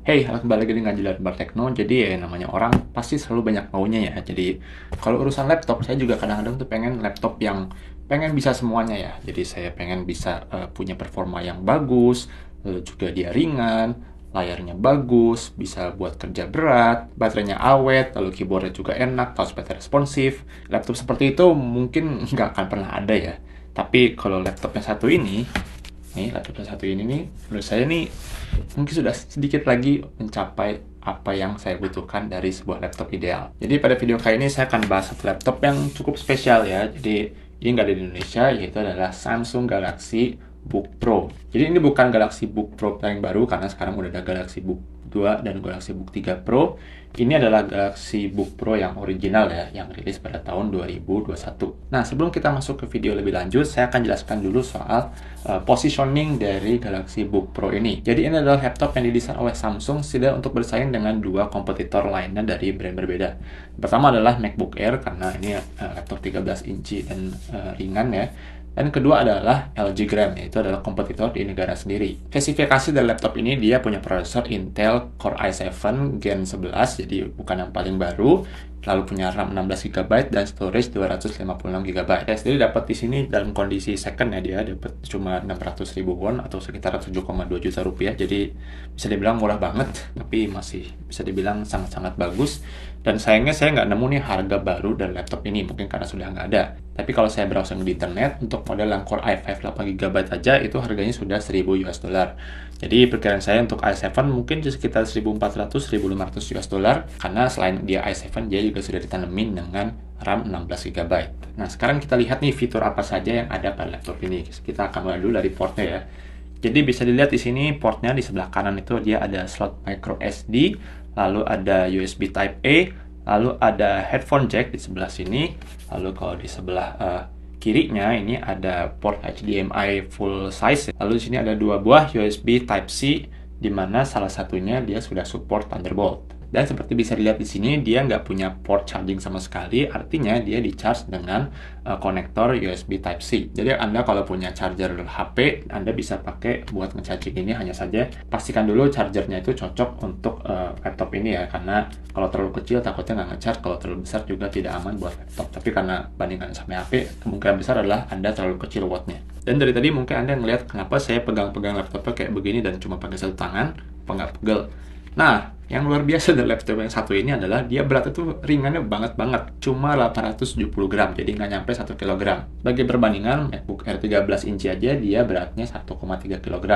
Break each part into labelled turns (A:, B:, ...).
A: Hey, kembali lagi dengan Jilat Bar Tekno. Jadi ya namanya orang pasti selalu banyak maunya ya. Jadi kalau urusan laptop, saya juga kadang-kadang tuh pengen laptop yang pengen bisa semuanya ya. Jadi saya pengen bisa punya performa yang bagus, lalu juga dia ringan, layarnya bagus, bisa buat kerja berat, baterainya awet, lalu keyboardnya juga enak, touchpadnya responsif. Laptop seperti itu mungkin nggak akan pernah ada ya. Tapi kalau laptop yang satu ini, laptop yang satu ini nih, menurut saya nih mungkin sudah sedikit lagi mencapai apa yang saya butuhkan dari sebuah laptop ideal. Jadi pada video kali ini saya akan bahas satu laptop yang cukup spesial ya. Jadi ini nggak ada di Indonesia, yaitu adalah Samsung Galaxy Book Pro. Jadi ini bukan Galaxy Book Pro paling baru, karena sekarang udah ada Galaxy Book 2 dan Galaxy Book 3 Pro. Ini adalah Galaxy Book Pro yang original ya, yang rilis pada tahun 2021. Nah, sebelum kita masuk ke video lebih lanjut, saya akan jelaskan dulu soal positioning dari Galaxy Book Pro ini. Jadi ini adalah laptop yang didesain oleh Samsung tidak untuk bersaing dengan dua kompetitor lainnya dari brand berbeda. Pertama adalah MacBook Air, karena ini laptop 13 inci dan ringan ya. Dan kedua adalah LG Gram, yaitu adalah kompetitor di negara sendiri. Spesifikasi dari laptop ini, dia punya prosesor Intel Core i7 Gen 11, jadi bukan yang paling baru. Lalu punya RAM 16 GB dan storage 256 GB. Saya sendiri dapat di sini dalam kondisi second ya, dia dapat cuma 600.000 won atau sekitar 7,2 juta rupiah. Jadi bisa dibilang murah banget, tapi masih bisa dibilang sangat-sangat bagus. Dan sayangnya saya nggak nemu nih harga baru dari laptop ini, mungkin karena sudah nggak ada. Tapi kalau saya browsing di internet, untuk model yang Core i5 8 GB aja, itu harganya sudah 1000 US dollar. Jadi perkiraan saya untuk i7 mungkin sekitar 1400-1500 US dollar, karena selain dia i7, dia juga sudah ditanemin dengan RAM 16 GB. Nah, sekarang kita lihat nih fitur apa saja yang ada pada laptop ini. Kita akan mulai dulu dari portnya ya. Jadi bisa dilihat di sini portnya di sebelah kanan itu dia ada slot micro SD, lalu ada USB Type A, lalu ada headphone jack di sebelah sini, lalu kalau di sebelah kirinya ini ada port HDMI full size, lalu di sini ada dua buah USB Type C, di mana salah satunya dia sudah support Thunderbolt. Dan seperti bisa dilihat di sini, dia nggak punya port charging sama sekali, artinya dia di-charge dengan konektor USB Type-C. Jadi Anda kalau punya charger HP, Anda bisa pakai buat nge-charging ini, hanya saja pastikan dulu chargernya itu cocok untuk laptop ini ya, karena kalau terlalu kecil takutnya nggak nge-charge, kalau terlalu besar juga tidak aman buat laptop. Tapi karena bandingkan sama HP, kemungkinan besar adalah Anda terlalu kecil wattnya. Dan dari tadi mungkin Anda ngelihat kenapa saya pegang-pegang laptopnya kayak begini dan cuma pakai satu tangan, apa nggak pegel. Nah, yang luar biasa dari laptop yang satu ini adalah dia beratnya tuh ringannya banget, cuma 870 gram, jadi nggak nyampe 1 kg. Sebagai perbandingan, MacBook Air 13 inci aja dia beratnya 1,3 kg.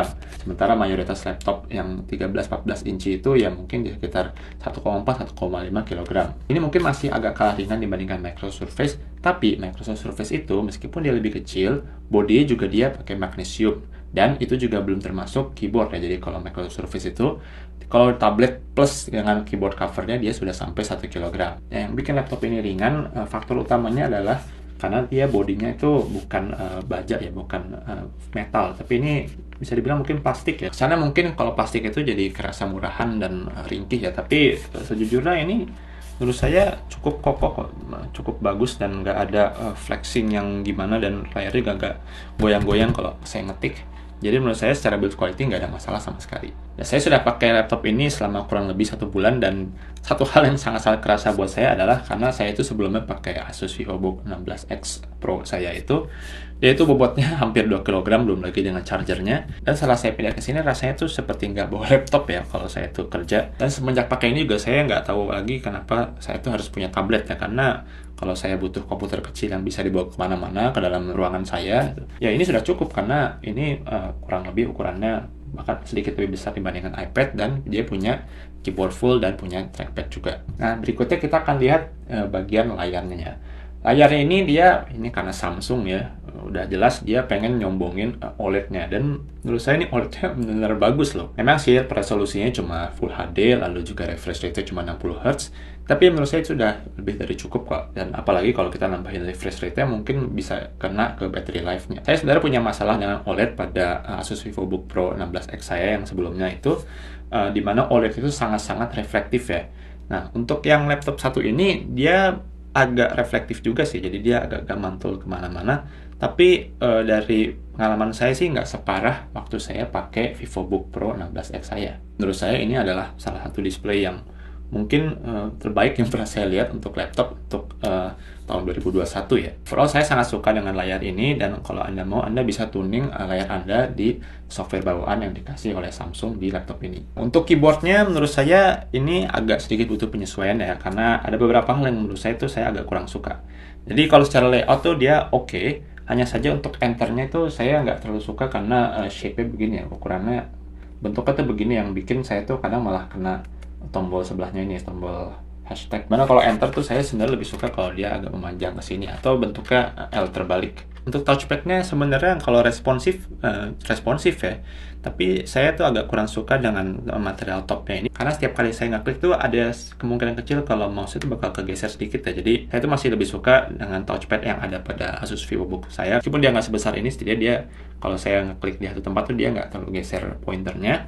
A: Sementara mayoritas laptop yang 13-14 inci itu ya mungkin di sekitar 1,4-1,5 kg. Ini mungkin masih agak kalah ringan dibandingkan Microsoft Surface, tapi Microsoft Surface itu meskipun dia lebih kecil, bodinya juga dia pakai magnesium. Dan itu juga belum termasuk keyboard ya. Jadi kalau Microsoft Surface itu, kalau tablet plus dengan keyboard covernya dia sudah sampai 1 kg. Yang bikin laptop ini ringan, faktor utamanya adalah karena dia bodinya itu bukan baja ya, bukan metal. Tapi ini bisa dibilang mungkin plastik ya. Karena mungkin kalau plastik itu jadi kerasa murahan dan ringkih ya. Tapi sejujurnya ini menurut saya cukup kokoh kok, cukup bagus dan nggak ada flexing yang gimana, dan layarnya nggak goyang-goyang kalau saya ngetik. Jadi menurut saya secara build quality nggak ada masalah sama sekali. Dan saya sudah pakai laptop ini selama kurang lebih 1 bulan, dan satu hal yang sangat-sangat kerasa buat saya adalah karena saya itu sebelumnya pakai Asus VivoBook 16X Pro saya itu, dia itu bobotnya hampir 2 kg, belum lagi dengan chargernya. Dan setelah saya pindah ke sini rasanya tuh seperti nggak bawa laptop ya kalau saya tuh kerja. Dan semenjak pakai ini juga saya nggak tahu lagi kenapa saya tuh harus punya tablet ya, karena kalau saya butuh komputer kecil yang bisa dibawa kemana-mana ke dalam ruangan saya, ya ini sudah cukup, karena ini kurang lebih ukurannya bahkan sedikit lebih besar dibandingkan iPad, dan dia punya keyboard full dan punya trackpad juga. Nah, berikutnya kita akan lihat bagian layarnya ya. Layarnya ini karena Samsung ya, udah jelas dia pengen nyombongin OLED-nya, dan menurut saya ini OLED-nya benar-benar bagus loh. Memang sih resolusinya cuma Full HD, lalu juga refresh rate-nya cuma 60 Hz, tapi menurut saya itu sudah lebih dari cukup kok. Dan apalagi kalau kita nambahin refresh rate-nya mungkin bisa kena ke battery life-nya. Saya sebenarnya punya masalah dengan OLED pada Asus VivoBook Pro 16X saya yang sebelumnya itu, di mana OLED itu sangat-sangat reflektif ya. Nah, untuk yang laptop satu ini, dia agak reflektif juga sih, jadi dia agak mantul kemana-mana. Tapi dari pengalaman saya sih nggak separah waktu saya pakai VivoBook Pro 16X saya. Menurut saya ini adalah salah satu display yang mungkin terbaik yang pernah saya lihat untuk laptop untuk tahun 2021 ya. Overall saya sangat suka dengan layar ini, dan kalau Anda mau, Anda bisa tuning layar Anda di software bawaan yang dikasih oleh Samsung di laptop ini. Untuk keyboardnya menurut saya ini agak sedikit butuh penyesuaian ya, karena ada beberapa hal yang menurut saya itu saya agak kurang suka. Jadi kalau secara layout tuh dia oke, hanya saja untuk enternya itu saya nggak terlalu suka karena shape-nya begini ya, ukurannya bentuknya tuh begini yang bikin saya tuh kadang malah kena tombol sebelahnya ini, tombol hashtag. Mana kalau enter tuh saya sebenarnya lebih suka kalau dia agak memanjang ke sini atau bentuknya L terbalik. Untuk touchpadnya sebenarnya kalau responsif ya, tapi saya tuh agak kurang suka dengan material topnya ini, karena setiap kali saya ngeklik tuh ada kemungkinan kecil kalau mouse itu bakal kegeser sedikit ya. Jadi saya tuh masih lebih suka dengan touchpad yang ada pada Asus VivoBook saya. Meskipun dia nggak sebesar ini, setidaknya dia kalau saya ngeklik di satu tempat tuh dia nggak terlalu geser pointernya.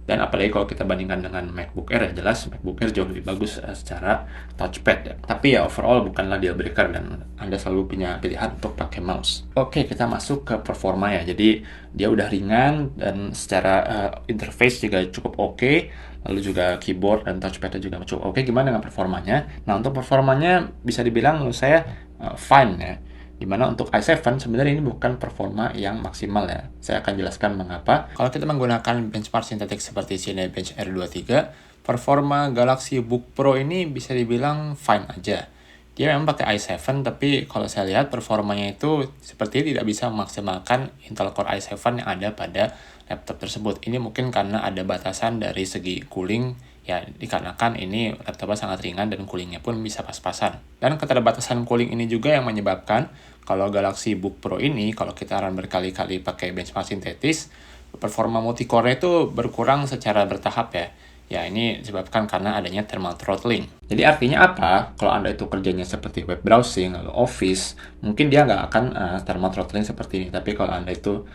A: Dan apalagi kalau kita bandingkan dengan MacBook Air, ya jelas MacBook Air jauh lebih bagus secara touchpad ya. Tapi ya overall bukanlah deal breaker, dan Anda selalu punya pilihan untuk pakai mouse. Oke, kita masuk ke performa ya. Jadi dia udah ringan dan secara interface juga cukup oke. Lalu juga keyboard dan touchpadnya juga cukup oke. Gimana dengan performanya? Nah, untuk performanya bisa dibilang menurut saya fine ya. Dimana untuk i7 sebenarnya ini bukan performa yang maksimal ya. Saya akan jelaskan mengapa. Kalau kita menggunakan benchmark sintetik seperti Cinebench R23, performa Galaxy Book Pro ini bisa dibilang fine aja. Dia memang pakai i7, tapi kalau saya lihat performanya itu seperti tidak bisa memaksimalkan Intel Core i7 yang ada pada laptop tersebut. Ini mungkin karena ada batasan dari segi cooling, ya dikarenakan ini laptopnya sangat ringan dan coolingnya pun bisa pas-pasan. Dan keterbatasan cooling ini juga yang menyebabkan kalau Galaxy Book Pro ini, kalau kita run berkali-kali pakai benchmark sintetis, performa multicore itu berkurang secara bertahap ya. Ya ini disebabkan karena adanya thermal throttling. Jadi artinya apa? Kalau Anda itu kerjanya seperti web browsing, lalu Office, mungkin dia nggak akan thermal throttling seperti ini. Tapi kalau Anda itu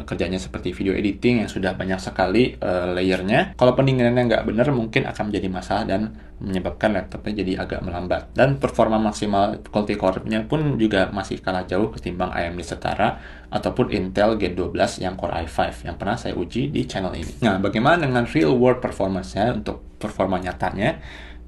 A: kerjanya seperti video editing yang sudah banyak sekali layernya, kalau pendinginannya nggak benar mungkin akan menjadi masalah dan menyebabkan laptopnya jadi agak melambat. Dan performa maksimal multicore-nya pun juga masih kalah jauh ketimbang AMD setara ataupun Intel G12 yang Core i5 yang pernah saya uji di channel ini. Nah, bagaimana dengan real world performance-nya untuk performa nyatanya?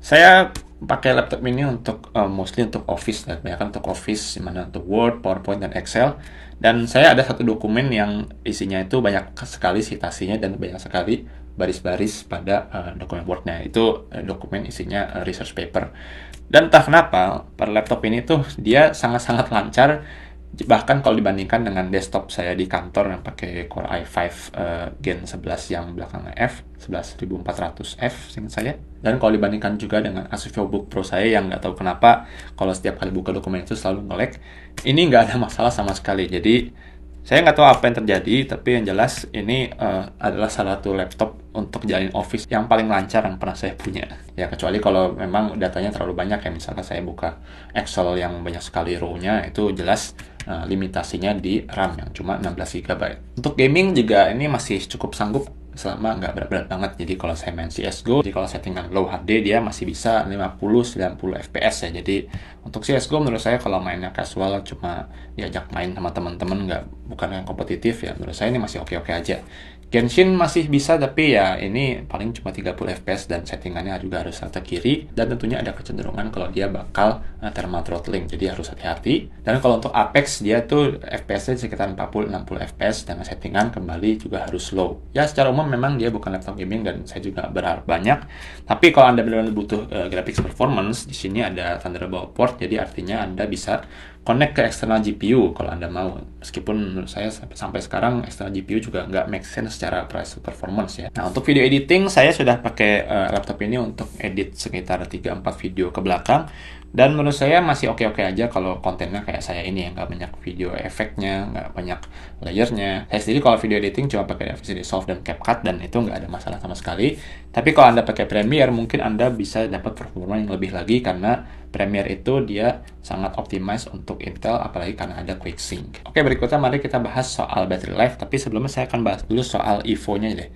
A: Saya pakai laptop ini untuk mostly untuk Office, dan kebanyakan untuk Office, dimana untuk Word, PowerPoint, dan Excel. Dan saya ada satu dokumen yang isinya itu banyak sekali citasinya dan banyak sekali baris-baris pada dokumen Word-nya. Itu dokumen isinya research paper. Dan entah kenapa, pada laptop ini tuh dia sangat-sangat lancar. Bahkan kalau dibandingkan dengan desktop saya di kantor yang pakai Core i5 Gen 11 yang belakangnya F, 11400F seingat saya. Dan kalau dibandingkan juga dengan Asus VivoBook Pro saya yang nggak tahu kenapa kalau setiap kali buka dokumen itu selalu nge-lag, ini nggak ada masalah sama sekali. Jadi saya nggak tahu apa yang terjadi, tapi yang jelas ini adalah salah satu laptop untuk jalanin Office yang paling lancar yang pernah saya punya. Ya, kecuali kalau memang datanya terlalu banyak ya, misalkan saya buka Excel yang banyak sekali row-nya, itu jelas limitasinya di RAM yang cuma 16 GB. Untuk gaming juga ini masih cukup sanggup selama nggak berat-berat banget. Jadi kalau saya main CSGO, jadi kalau settingan low HD dia masih bisa 50-90 FPS ya. Jadi untuk CSGO menurut saya kalau mainnya casual cuma diajak main sama teman-teman, bukan yang kompetitif ya, menurut saya ini masih oke-oke aja. Genshin masih bisa, tapi ya ini paling cuma 30 FPS dan settingannya juga harus rata kiri, dan tentunya ada kecenderungan kalau dia bakal thermal throttling, jadi harus hati-hati. Dan kalau untuk Apex dia tuh FPS-nya sekitar 40-60 FPS dengan settingan kembali juga harus low. Ya secara umum memang dia bukan laptop gaming dan saya juga berharap banyak. Tapi kalau Anda benar-benar butuh graphics performance, di sini ada Thunderbolt port, jadi artinya Anda bisa connect ke eksternal GPU kalau Anda mau. Meskipun menurut saya sampai sekarang eksternal GPU juga nggak make sense secara price performance ya. Nah, untuk video editing saya sudah pakai laptop ini untuk edit sekitar 3-4 video ke belakang. Dan menurut saya masih oke-oke aja kalau kontennya kayak saya ini yang nggak banyak video efeknya, nggak banyak layernya. Saya sendiri kalau video editing cuma pakai DaVinci Resolve dan CapCut dan itu nggak ada masalah sama sekali. Tapi kalau Anda pakai Premiere mungkin Anda bisa dapat performa yang lebih lagi karena Premiere itu dia sangat optimize untuk Intel, apalagi karena ada QuickSync. Oke, berikutnya mari kita bahas soal battery life, tapi sebelumnya saya akan bahas dulu soal EVO-nya deh.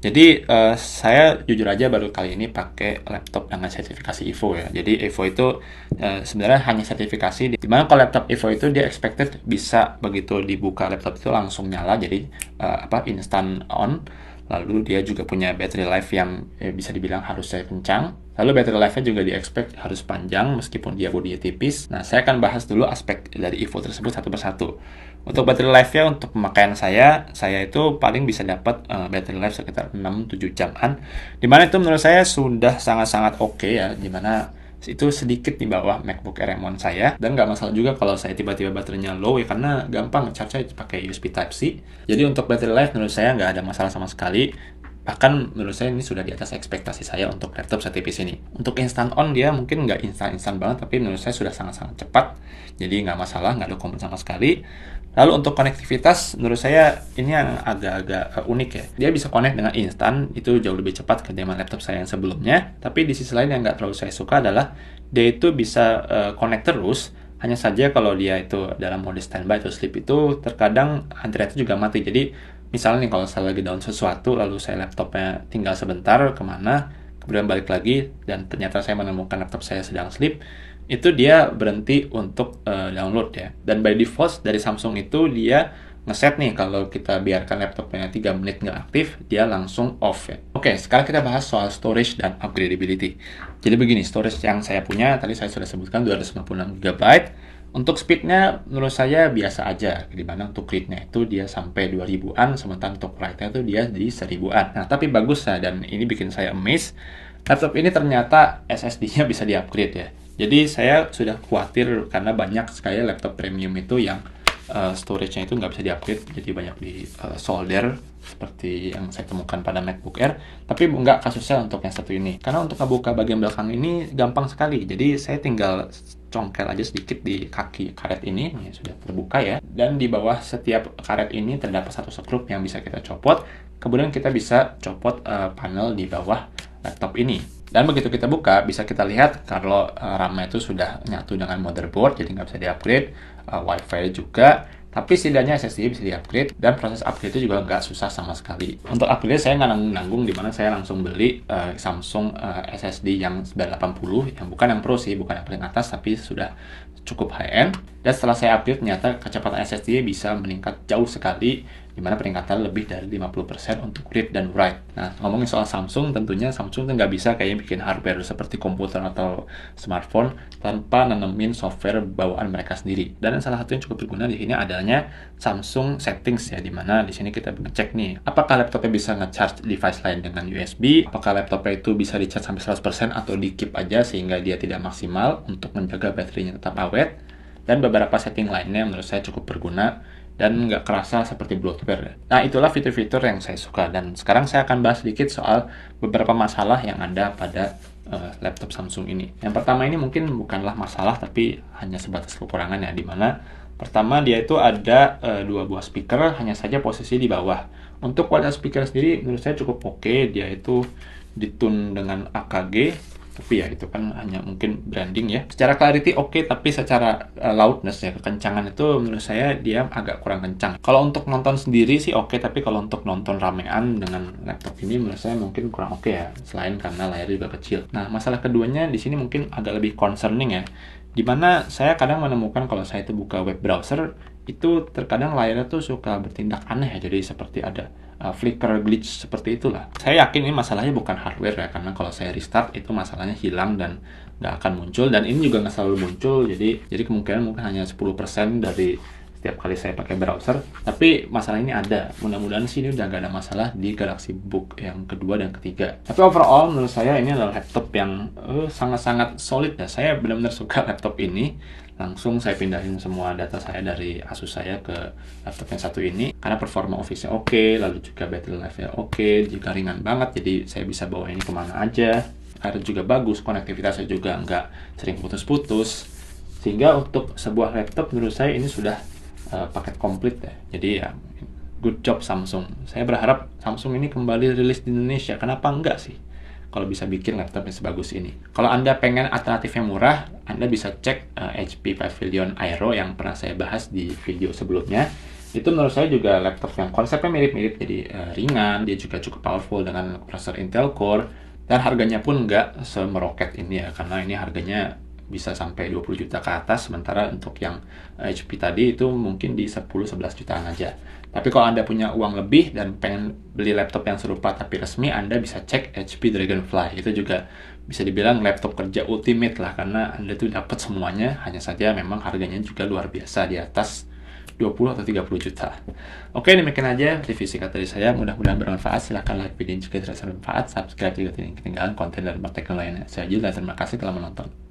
A: Jadi saya jujur aja baru kali ini pakai laptop dengan sertifikasi Evo ya. Jadi Evo itu sebenarnya hanya sertifikasi. Dimana kalau laptop Evo itu dia expected bisa begitu dibuka laptop itu langsung nyala. Jadi instant on. Lalu dia juga punya battery life yang bisa dibilang harusnya kencang. Lalu battery life-nya juga di-expect harus panjang meskipun dia bodinya tipis. Nah, saya akan bahas dulu aspek dari Evo tersebut satu persatu. Untuk battery life-nya, untuk pemakaian saya itu paling bisa dapat battery life sekitar 6-7 jaman. Dimana itu menurut saya sudah sangat-sangat oke ya, dimana itu sedikit di bawah MacBook Air M1 saya, dan nggak masalah juga kalau saya tiba-tiba baterainya low ya, karena gampang charge-nya pakai USB Type-C. Jadi untuk battery life menurut saya nggak ada masalah sama sekali. Bahkan menurut saya ini sudah di atas ekspektasi saya untuk laptop setipis ini. Untuk instant on dia mungkin nggak instan banget, tapi menurut saya sudah sangat-sangat cepat. Jadi nggak masalah, nggak ada komplain sama sekali. Lalu untuk konektivitas, menurut saya ini yang agak-agak unik ya. Dia bisa connect dengan instan, itu jauh lebih cepat ketimbang laptop saya yang sebelumnya. Tapi di sisi lain yang nggak terlalu saya suka adalah dia itu bisa connect terus. Hanya saja kalau dia itu dalam mode standby atau sleep itu terkadang antrian itu juga mati. Jadi misalnya nih kalau saya lagi down sesuatu, lalu saya laptopnya tinggal sebentar kemana, kemudian balik lagi, dan ternyata saya menemukan laptop saya sedang sleep, itu dia berhenti untuk download ya. Dan by default dari Samsung itu dia ngeset nih kalau kita biarkan laptopnya 3 menit nggak aktif, dia langsung off ya. Oke, sekarang kita bahas soal storage dan upgradability. Jadi begini, storage yang saya punya tadi saya sudah sebutkan 256 GB. Untuk speednya menurut saya biasa aja, dimana untuk read-nya itu dia sampai 2000-an, sementara untuk write-nya itu dia di 1000-an. Nah, tapi bagus ya, dan ini bikin saya amazed. Laptop ini ternyata SSD-nya bisa di-upgrade ya. Jadi saya sudah khawatir karena banyak sekali laptop premium itu yang storage-nya itu nggak bisa di-upgrade, jadi banyak di solder seperti yang saya temukan pada MacBook Air. Tapi nggak kasusnya untuk yang satu ini, karena untuk ngebuka bagian belakang ini gampang sekali. Jadi saya tinggal congkel aja sedikit di kaki karet ini sudah terbuka ya, dan di bawah setiap karet ini terdapat satu skrup yang bisa kita copot. Kemudian kita bisa copot panel di bawah laptop ini. Dan begitu kita buka, bisa kita lihat kalau RAM-nya itu sudah nyatu dengan motherboard, jadi nggak bisa di-upgrade. Wi-Fi juga, tapi setidaknya SSD bisa di-upgrade, dan proses upgrade itu juga nggak susah sama sekali. Untuk upgrade saya nggak nanggung-nanggung, dimana saya langsung beli Samsung SSD yang 980, yang bukan yang Pro sih, bukan yang paling atas, tapi sudah cukup high-end. Dan setelah saya upgrade, ternyata kecepatan SSD bisa meningkat jauh sekali, dimana peningkatan lebih dari 50% untuk read dan write. Nah, ngomongin soal Samsung, tentunya Samsung nggak bisa kayak bikin hardware seperti komputer atau smartphone tanpa nanemin software bawaan mereka sendiri. Dan salah satu yang cukup berguna di sini adanya Samsung Settings ya, dimana di sini kita ngecek nih, apakah laptopnya bisa nge-charge device lain dengan USB, apakah laptopnya itu bisa di-charge sampai 100% atau di-keep aja sehingga dia tidak maksimal untuk menjaga baterainya tetap awet, dan beberapa setting lainnya menurut saya cukup berguna dan nggak kerasa seperti bloatware. Nah, itulah fitur-fitur yang saya suka, dan sekarang saya akan bahas sedikit soal beberapa masalah yang ada pada laptop Samsung ini. Yang pertama ini mungkin bukanlah masalah, tapi hanya sebatas kekurangan ya, dimana pertama dia itu ada 2 buah speaker, hanya saja posisi di bawah. Untuk kualitas speaker sendiri menurut saya cukup oke, dia itu ditune dengan AKG, tapi ya itu kan hanya mungkin branding ya. Secara clarity oke, tapi secara loudness ya, kekencangan itu menurut saya dia agak kurang kencang. Kalau untuk nonton sendiri sih oke, tapi kalau untuk nonton ramean dengan laptop ini menurut saya mungkin kurang oke ya, selain karena layarnya juga kecil. Nah, masalah keduanya di sini mungkin agak lebih concerning ya, dimana saya kadang menemukan kalau saya itu buka web browser, itu terkadang layarnya tuh suka bertindak aneh ya, jadi seperti ada flicker glitch seperti itulah. Saya yakin ini masalahnya bukan hardware ya, karena kalau saya restart itu masalahnya hilang dan nggak akan muncul, dan ini juga nggak selalu muncul, jadi kemungkinan mungkin hanya 10% dari setiap kali saya pakai browser, tapi masalah ini ada. Mudah-mudahan sih ini udah nggak ada masalah di Galaxy Book yang kedua dan ketiga. Tapi overall menurut saya ini adalah laptop yang sangat-sangat solid ya. Saya benar-benar suka laptop ini. Langsung saya pindahin semua data saya dari Asus saya ke laptop yang satu ini, karena performa office-nya oke, lalu juga battery life-nya oke, juga ringan banget, jadi saya bisa bawa ini kemana aja. Karena juga bagus, konektivitasnya juga nggak sering putus-putus, sehingga untuk sebuah laptop menurut saya ini sudah paket komplit ya. Jadi ya good job Samsung. Saya berharap Samsung ini kembali rilis di Indonesia. Kenapa enggak sih kalau bisa bikin laptop yang sebagus ini? Kalau Anda pengen alternatif yang murah, Anda bisa cek HP Pavilion Aero yang pernah saya bahas di video sebelumnya. Itu menurut saya juga laptop yang konsepnya mirip-mirip, jadi ringan, dia juga cukup powerful dengan prosesor Intel Core, dan harganya pun nggak semeroket ini ya, karena ini harganya bisa sampai 20 juta ke atas, sementara untuk yang HP tadi itu mungkin di 10-11 jutaan aja. Tapi kalau Anda punya uang lebih dan pengen beli laptop yang serupa tapi resmi, Anda bisa cek HP Dragonfly. Itu juga bisa dibilang laptop kerja ultimate lah, karena Anda tuh dapat semuanya, hanya saja memang harganya juga luar biasa, di atas 20 atau 30 juta. Oke, demikian aja review singkat dari saya. Mudah-mudahan bermanfaat. Silahkan like video jika terasa bermanfaat. Subscribe jika tidak ketinggalan konten dan teknologi lainnya. Saya Jil dan terima kasih telah menonton.